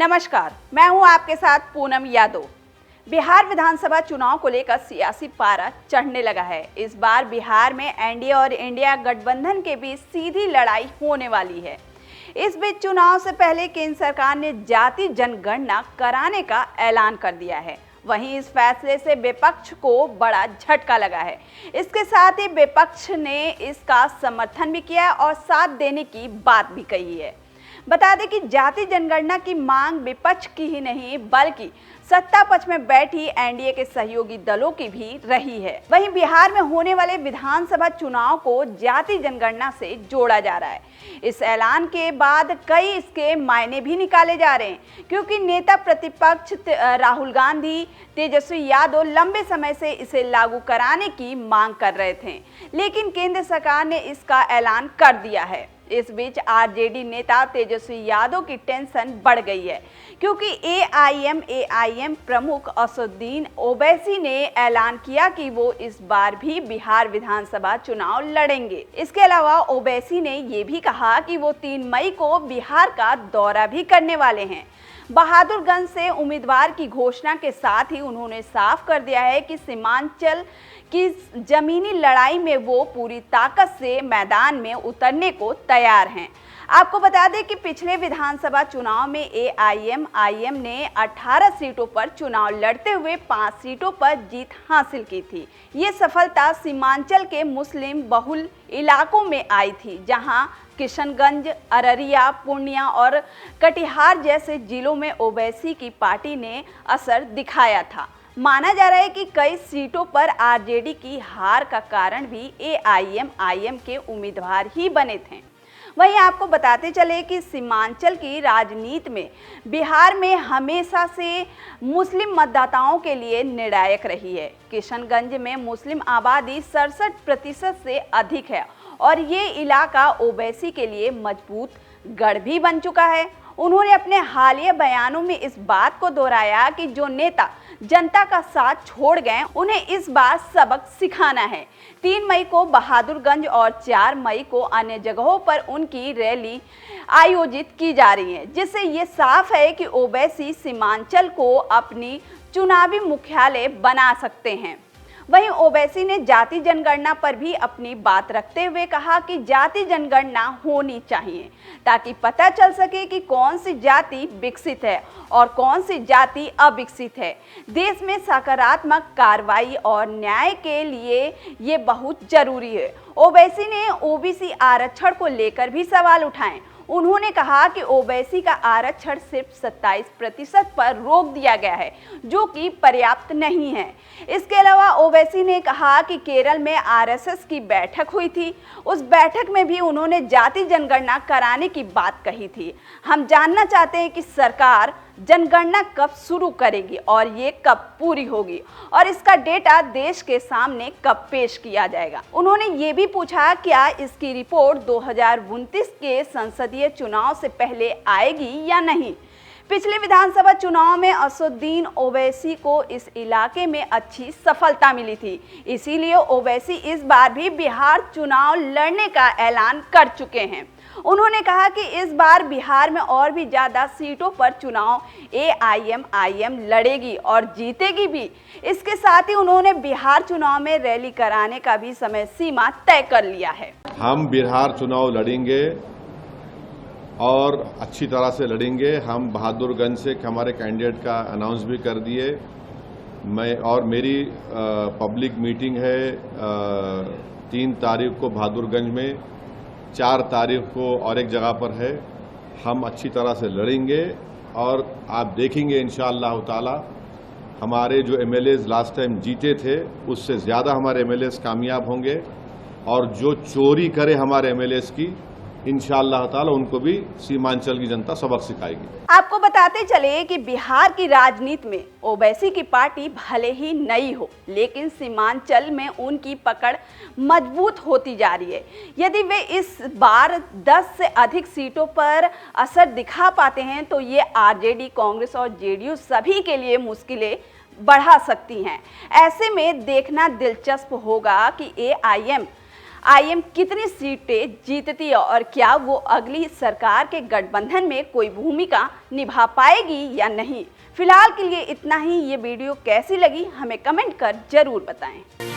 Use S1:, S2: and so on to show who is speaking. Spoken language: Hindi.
S1: नमस्कार, मैं हूं आपके साथ पूनम यादव। बिहार विधानसभा चुनाव को लेकर सियासी पारा चढ़ने लगा है। इस बार बिहार में एनडीए और इंडिया गठबंधन के बीच सीधी लड़ाई होने वाली है। इस बीच चुनाव से पहले केंद्र सरकार ने जाति जनगणना कराने का ऐलान कर दिया है। वहीं इस फैसले से विपक्ष को बड़ा झटका लगा है। इसके साथ ही विपक्ष ने इसका समर्थन भी किया है और साथ देने की बात भी कही है। बता दें कि जाति जनगणना की मांग विपक्ष की ही नहीं बल्कि सत्ता पक्ष में बैठी एनडीए के सहयोगी दलों की भी रही है। वहीं बिहार में होने वाले विधानसभा चुनाव को जाति जनगणना से जोड़ा जा रहा है। इस ऐलान के बाद कई इसके मायने भी निकाले जा रहे हैं, क्योंकि नेता प्रतिपक्ष राहुल गांधी, तेजस्वी यादव लंबे समय से इसे लागू कराने की मांग कर रहे थे, लेकिन केंद्र सरकार ने इसका ऐलान कर दिया है। इस बीच आरजेडी नेता तेजस्वी यादव की टेंशन बढ़ गई है, क्योंकि एआईएम प्रमुख असदुद्दीन ओवैसी ने ऐलान किया कि वो इस बार भी बिहार विधानसभा चुनाव लड़ेंगे। इसके अलावा ओवैसी ने ये भी कहा कि वो 3 मई को बिहार का दौरा भी करने वाले हैं। बहादुरगंज से उम्मीदवार की घोषणा के साथ ही उन्होंने साफ कर दिया है कि सीमांचल की जमीनी लड़ाई में वो पूरी ताकत से मैदान में उतरने को तैयार हैं। आपको बता दें कि पिछले विधानसभा चुनाव में एआईएम ने 18 सीटों पर चुनाव लड़ते हुए 5 सीटों पर जीत हासिल की थी। ये सफलता सीमांचल के मुस्लिम बहुल इलाकों में आई थी, जहां किशनगंज, अररिया, पूर्णिया और कटिहार जैसे जिलों में ओवैसी की पार्टी ने असर दिखाया था। माना जा रहा है कि कई सीटों पर आरजेडी की हार का कारण भी एआईएम के उम्मीदवार ही बने थे। वहीं आपको बताते चले कि सीमांचल की राजनीति में बिहार में हमेशा से मुस्लिम मतदाताओं के लिए निर्णायक रही है। किशनगंज में मुस्लिम आबादी 67% से अधिक है और ये इलाका ओवैसी के लिए मजबूत गढ़ भी बन चुका है। उन्होंने अपने हालिया बयानों में इस बात को दोहराया कि जो नेता जनता का साथ छोड़ गए उन्हें इस बार सबक सिखाना है। 3 मई को बहादुरगंज और 4 मई को अन्य जगहों पर उनकी रैली आयोजित की जा रही है, जिससे ये साफ है कि ओवैसी सीमांचल को अपनी चुनावी मुख्यालय बना सकते हैं। वहीं ओवैसी ने जाति जनगणना पर भी अपनी बात रखते हुए कहा कि जाति जनगणना होनी चाहिए ताकि पता चल सके कि कौन सी जाति विकसित है और कौन सी जाति अविकसित है। देश में सकारात्मक कार्रवाई और न्याय के लिए ये बहुत जरूरी है। ओवैसी ने ओबीसी आरक्षण को लेकर भी सवाल उठाए। उन्होंने कहा कि ओवैसी का आरक्षण सिर्फ 27% पर रोक दिया गया है, जो कि पर्याप्त नहीं है। इसके अलावा ओवैसी ने कहा कि केरल में आरएसएस की बैठक हुई थी। उस बैठक में भी उन्होंने जाति जनगणना कराने की बात कही थी। हम जानना चाहते हैं कि सरकार जनगणना कब शुरू करेगी और ये कब पूरी होगी और इसका डेटा देश के सामने कब पेश किया जाएगा। उन्होंने ये भी पूछा क्या इसकी रिपोर्ट 2029 के संसदीय चुनाव से पहले आएगी या नहीं। पिछले विधानसभा चुनाव में असदुद्दीन ओवैसी को इस इलाके में अच्छी सफलता मिली थी, इसीलिए ओवैसी इस बार भी बिहार चुनाव लड़ने का ऐलान कर चुके हैं। उन्होंने कहा कि इस बार बिहार में और भी ज़्यादा सीटों पर चुनाव एआईएम लड़ेगी और जीतेगी भी। इसके साथ ही उन्होंने बिहार चुनाव में रैली कराने का भी समय सीमा तय कर लिया है।
S2: हम बिहार चुनाव लड़ेंगे और अच्छी तरह से लड़ेंगे। हम बहादुरगंज से हमारे कैंडिडेट का अनाउंस भी कर दिए। मेरी पब्लिक मीटिंग है 3 तारीख को बहादुरगंज में, 4 तारीख को और एक जगह पर है। हम अच्छी तरह से लड़ेंगे और आप देखेंगे इंशाअल्लाह ताला हमारे जो एमएलएज लास्ट टाइम जीते थे उससे ज़्यादा हमारे एमएलएज कामयाब होंगे और जो चोरी करे हमारे एमएलएज की इंशाअल्लाह ताला उनको भी सीमांचल की जनता सबक सिखाएगी।
S1: आपको बताते चले कि बिहार की राजनीति में ओवैसी की पार्टी भले ही नई हो, लेकिन सीमांचल में उनकी पकड़ मजबूत होती जा रही है। यदि वे इस बार 10 से अधिक सीटों पर असर दिखा पाते हैं तो ये आरजेडी, कांग्रेस और जेडीयू सभी के लिए मुश्किलें बढ़ा सकती हैं। ऐसे में देखना दिलचस्प होगा कि एआईएम आईएम कितनी सीटें जीतती है और क्या वो अगली सरकार के गठबंधन में कोई भूमिका निभा पाएगी या नहीं। फिलहाल के लिए इतना ही। ये वीडियो कैसी लगी हमें कमेंट कर जरूर बताएं।